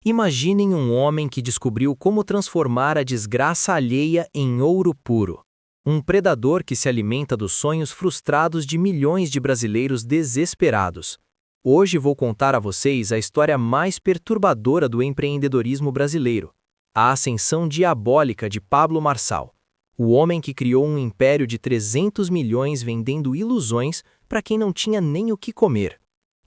Imaginem um homem que descobriu como transformar a desgraça alheia em ouro puro. Um predador que se alimenta dos sonhos frustrados de milhões de brasileiros desesperados. Hoje vou contar a vocês a história mais perturbadora do empreendedorismo brasileiro. A ascensão diabólica de Pablo Marçal. O homem que criou um império de 300 milhões vendendo ilusões para quem não tinha nem o que comer.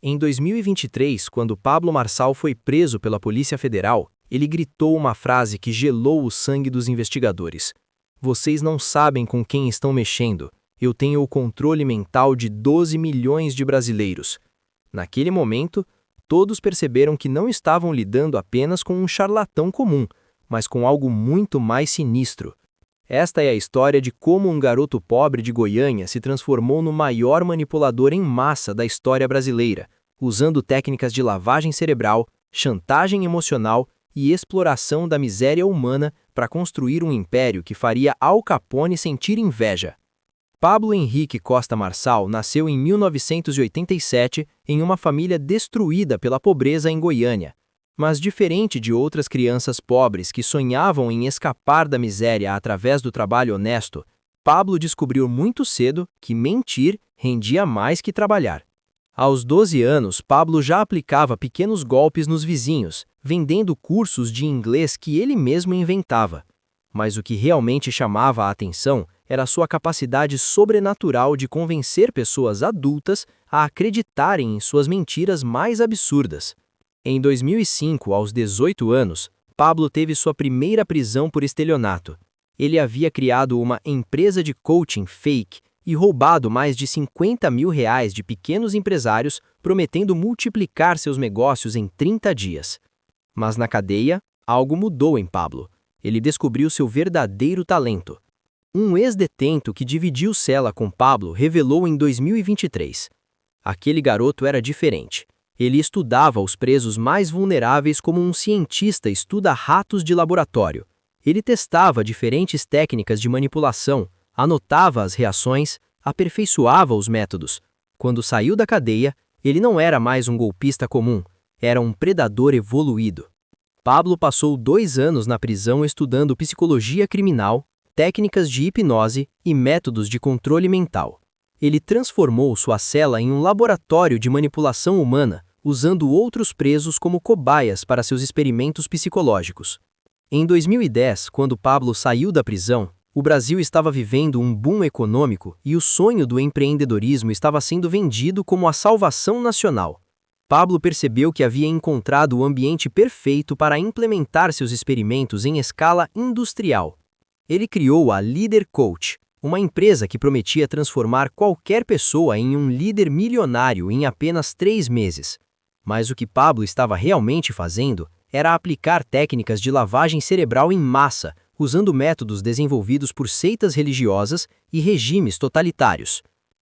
Em 2023, quando Pablo Marçal foi preso pela Polícia Federal, ele gritou uma frase que gelou o sangue dos investigadores. Vocês não sabem com quem estão mexendo. Eu tenho o controle mental de 12 milhões de brasileiros. Naquele momento, todos perceberam que não estavam lidando apenas com um charlatão comum, mas com algo muito mais sinistro. Esta é a história de como um garoto pobre de Goiânia se transformou no maior manipulador em massa da história brasileira, usando técnicas de lavagem cerebral, chantagem emocional e exploração da miséria humana para construir um império que faria Al Capone sentir inveja. Pablo Henrique Costa Marçal nasceu em 1987 em uma família destruída pela pobreza em Goiânia. Mas diferente de outras crianças pobres que sonhavam em escapar da miséria através do trabalho honesto, Pablo descobriu muito cedo que mentir rendia mais que trabalhar. Aos 12 anos, Pablo já aplicava pequenos golpes nos vizinhos, vendendo cursos de inglês que ele mesmo inventava. Mas o que realmente chamava a atenção era sua capacidade sobrenatural de convencer pessoas adultas a acreditarem em suas mentiras mais absurdas. Em 2005, aos 18 anos, Pablo teve sua primeira prisão por estelionato. Ele havia criado uma empresa de coaching fake e roubado mais de R$50 mil de pequenos empresários, prometendo multiplicar seus negócios em 30 dias. Mas na cadeia, algo mudou em Pablo. Ele descobriu seu verdadeiro talento. Um ex-detento que dividiu cela com Pablo revelou em 2023. Aquele garoto era diferente. Ele estudava os presos mais vulneráveis como um cientista estuda ratos de laboratório. Ele testava diferentes técnicas de manipulação, anotava as reações, aperfeiçoava os métodos. Quando saiu da cadeia, ele não era mais um golpista comum, era um predador evoluído. Pablo passou 2 anos na prisão estudando psicologia criminal, técnicas de hipnose e métodos de controle mental. Ele transformou sua cela em um laboratório de manipulação humana, usando outros presos como cobaias para seus experimentos psicológicos. Em 2010, quando Pablo saiu da prisão, o Brasil estava vivendo um boom econômico e o sonho do empreendedorismo estava sendo vendido como a salvação nacional. Pablo percebeu que havia encontrado o ambiente perfeito para implementar seus experimentos em escala industrial. Ele criou a Líder Coach, uma empresa que prometia transformar qualquer pessoa em um líder milionário em apenas 3 meses. Mas o que Pablo estava realmente fazendo era aplicar técnicas de lavagem cerebral em massa, usando métodos desenvolvidos por seitas religiosas e regimes totalitários.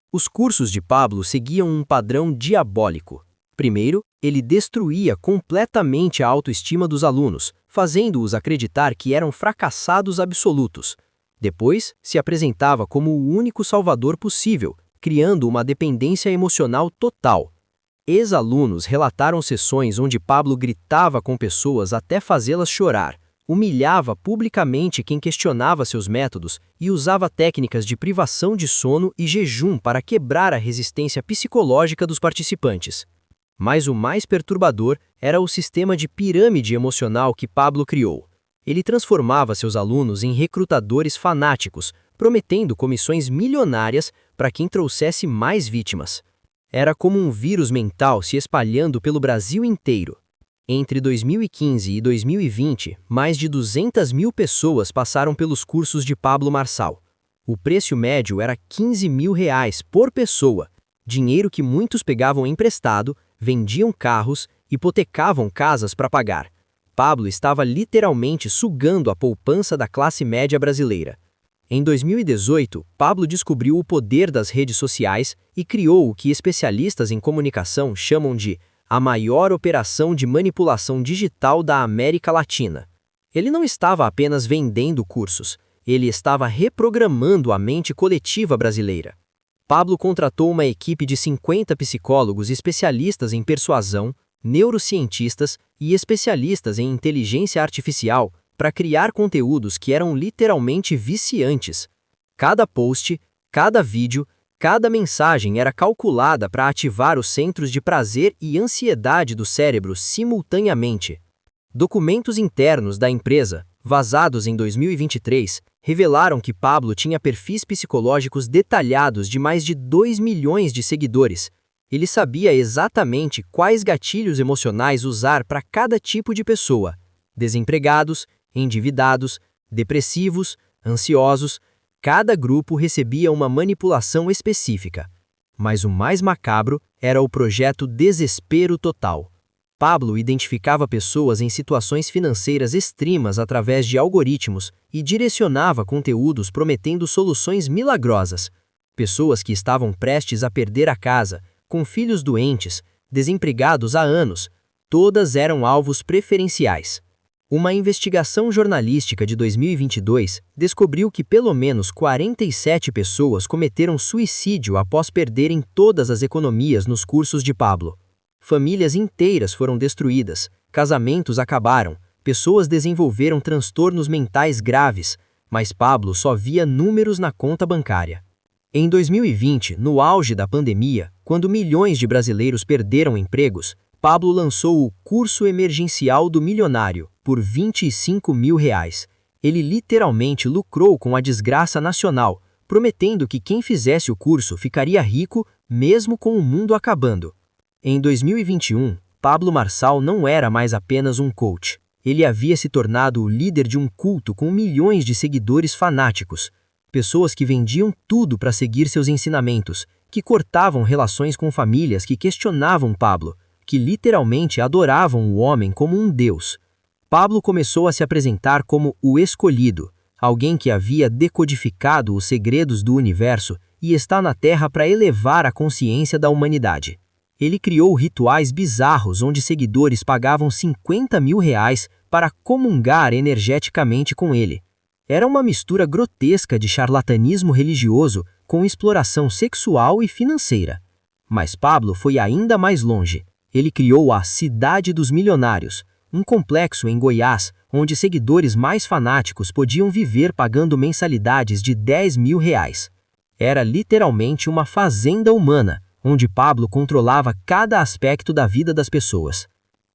Os cursos de Pablo seguiam um padrão diabólico. Primeiro, ele destruía completamente a autoestima dos alunos, fazendo-os acreditar que eram fracassados absolutos. Depois, se apresentava como o único salvador possível, criando uma dependência emocional total. Ex-alunos relataram sessões onde Pablo gritava com pessoas até fazê-las chorar, humilhava publicamente quem questionava seus métodos e usava técnicas de privação de sono e jejum para quebrar a resistência psicológica dos participantes. Mas o mais perturbador era o sistema de pirâmide emocional que Pablo criou. Ele transformava seus alunos em recrutadores fanáticos, prometendo comissões milionárias para quem trouxesse mais vítimas. Era como um vírus mental se espalhando pelo Brasil inteiro. Entre 2015 e 2020, mais de 200 mil pessoas passaram pelos cursos de Pablo Marçal. O preço médio era R$15 mil por pessoa, dinheiro que muitos pegavam emprestado, vendiam carros, hipotecavam casas para pagar. Pablo estava literalmente sugando a poupança da classe média brasileira. Em 2018, Pablo descobriu o poder das redes sociais e criou o que especialistas em comunicação chamam de a maior operação de manipulação digital da América Latina. Ele não estava apenas vendendo cursos, ele estava reprogramando a mente coletiva brasileira. Pablo contratou uma equipe de 50 psicólogos especialistas em persuasão, neurocientistas e especialistas em inteligência artificial para criar conteúdos que eram literalmente viciantes. Cada post, cada vídeo, cada mensagem era calculada para ativar os centros de prazer e ansiedade do cérebro simultaneamente. Documentos internos da empresa, vazados em 2023, revelaram que Pablo tinha perfis psicológicos detalhados de mais de 2 milhões de seguidores. Ele sabia exatamente quais gatilhos emocionais usar para cada tipo de pessoa: desempregados, endividados, depressivos, ansiosos. Cada grupo recebia uma manipulação específica. Mas o mais macabro era o projeto Desespero Total. Pablo identificava pessoas em situações financeiras extremas através de algoritmos e direcionava conteúdos prometendo soluções milagrosas. Pessoas que estavam prestes a perder a casa, com filhos doentes, desempregados há anos, todas eram alvos preferenciais. Uma investigação jornalística de 2022 descobriu que pelo menos 47 pessoas cometeram suicídio após perderem todas as economias nos cursos de Pablo. Famílias inteiras foram destruídas, casamentos acabaram, pessoas desenvolveram transtornos mentais graves, mas Pablo só via números na conta bancária. Em 2020, no auge da pandemia, quando milhões de brasileiros perderam empregos, Pablo lançou o Curso Emergencial do Milionário, por R$ 25 mil. Ele literalmente lucrou com a desgraça nacional, prometendo que quem fizesse o curso ficaria rico, mesmo com o mundo acabando. Em 2021, Pablo Marçal não era mais apenas um coach. Ele havia se tornado o líder de um culto com milhões de seguidores fanáticos. Pessoas que vendiam tudo para seguir seus ensinamentos, que cortavam relações com famílias que questionavam Pablo, que literalmente adoravam o homem como um deus. Pablo começou a se apresentar como o escolhido, alguém que havia decodificado os segredos do universo e está na Terra para elevar a consciência da humanidade. Ele criou rituais bizarros onde seguidores pagavam R$ 50 mil para comungar energeticamente com ele. Era uma mistura grotesca de charlatanismo religioso com exploração sexual e financeira. Mas Pablo foi ainda mais longe. Ele criou a Cidade dos Milionários, um complexo em Goiás, onde seguidores mais fanáticos podiam viver pagando mensalidades de R$ 10 mil. Era literalmente uma fazenda humana, onde Pablo controlava cada aspecto da vida das pessoas.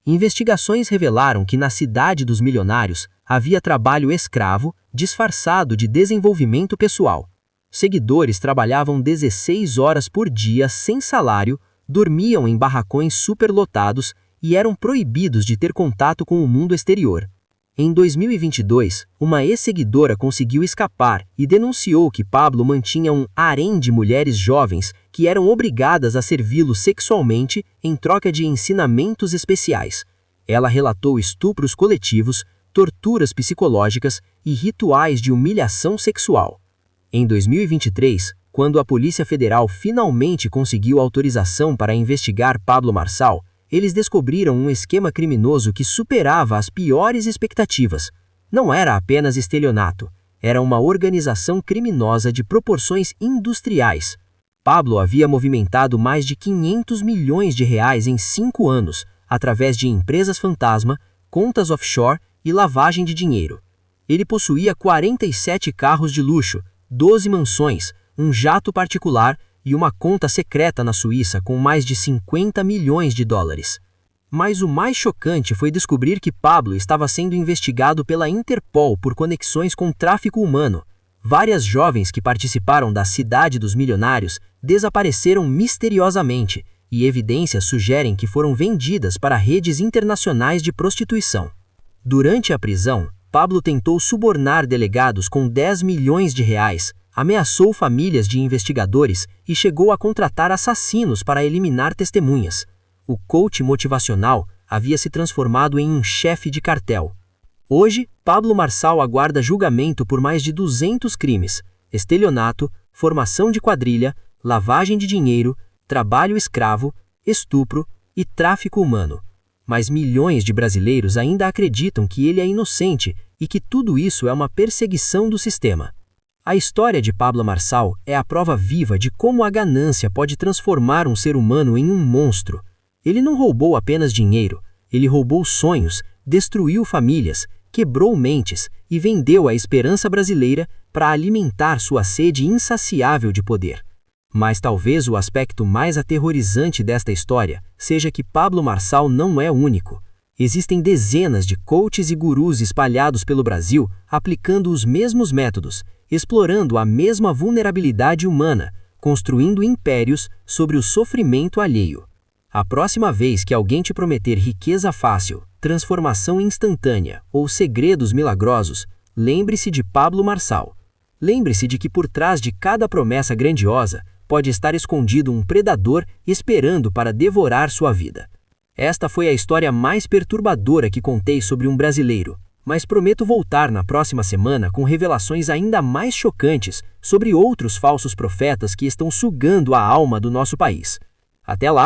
Investigações revelaram que na Cidade dos Milionários havia trabalho escravo, disfarçado de desenvolvimento pessoal. Seguidores trabalhavam 16 horas por dia sem salário, dormiam em barracões superlotados e eram proibidos de ter contato com o mundo exterior. Em 2022, uma ex-seguidora conseguiu escapar e denunciou que Pablo mantinha um harém de mulheres jovens que eram obrigadas a servi-lo sexualmente em troca de ensinamentos especiais. Ela relatou estupros coletivos, torturas psicológicas e rituais de humilhação sexual. Em 2023, quando a Polícia Federal finalmente conseguiu autorização para investigar Pablo Marçal, eles descobriram um esquema criminoso que superava as piores expectativas. Não era apenas estelionato, era uma organização criminosa de proporções industriais. Pablo havia movimentado mais de R$ 500 milhões em 5 anos, através de empresas fantasma, contas offshore e lavagem de dinheiro. Ele possuía 47 carros de luxo, 12 mansões, um jato particular e uma conta secreta na Suíça com mais de 50 milhões de dólares. Mas o mais chocante foi descobrir que Pablo estava sendo investigado pela Interpol por conexões com tráfico humano. Várias jovens que participaram da Cidade dos Milionários desapareceram misteriosamente e evidências sugerem que foram vendidas para redes internacionais de prostituição. Durante a prisão, Pablo tentou subornar delegados com R$ 10 milhões, ameaçou famílias de investigadores e chegou a contratar assassinos para eliminar testemunhas. O coach motivacional havia se transformado em um chefe de cartel. Hoje, Pablo Marçal aguarda julgamento por mais de 200 crimes: estelionato, formação de quadrilha, lavagem de dinheiro, trabalho escravo, estupro e tráfico humano. Mas milhões de brasileiros ainda acreditam que ele é inocente e que tudo isso é uma perseguição do sistema. A história de Pablo Marçal é a prova viva de como a ganância pode transformar um ser humano em um monstro. Ele não roubou apenas dinheiro, ele roubou sonhos, destruiu famílias, quebrou mentes e vendeu a esperança brasileira para alimentar sua sede insaciável de poder. Mas talvez o aspecto mais aterrorizante desta história seja que Pablo Marçal não é único. Existem dezenas de coaches e gurus espalhados pelo Brasil aplicando os mesmos métodos, explorando a mesma vulnerabilidade humana, construindo impérios sobre o sofrimento alheio. A próxima vez que alguém te prometer riqueza fácil, transformação instantânea ou segredos milagrosos, lembre-se de Pablo Marçal. Lembre-se de que por trás de cada promessa grandiosa pode estar escondido um predador esperando para devorar sua vida. Esta foi a história mais perturbadora que contei sobre um brasileiro, mas prometo voltar na próxima semana com revelações ainda mais chocantes sobre outros falsos profetas que estão sugando a alma do nosso país. Até lá!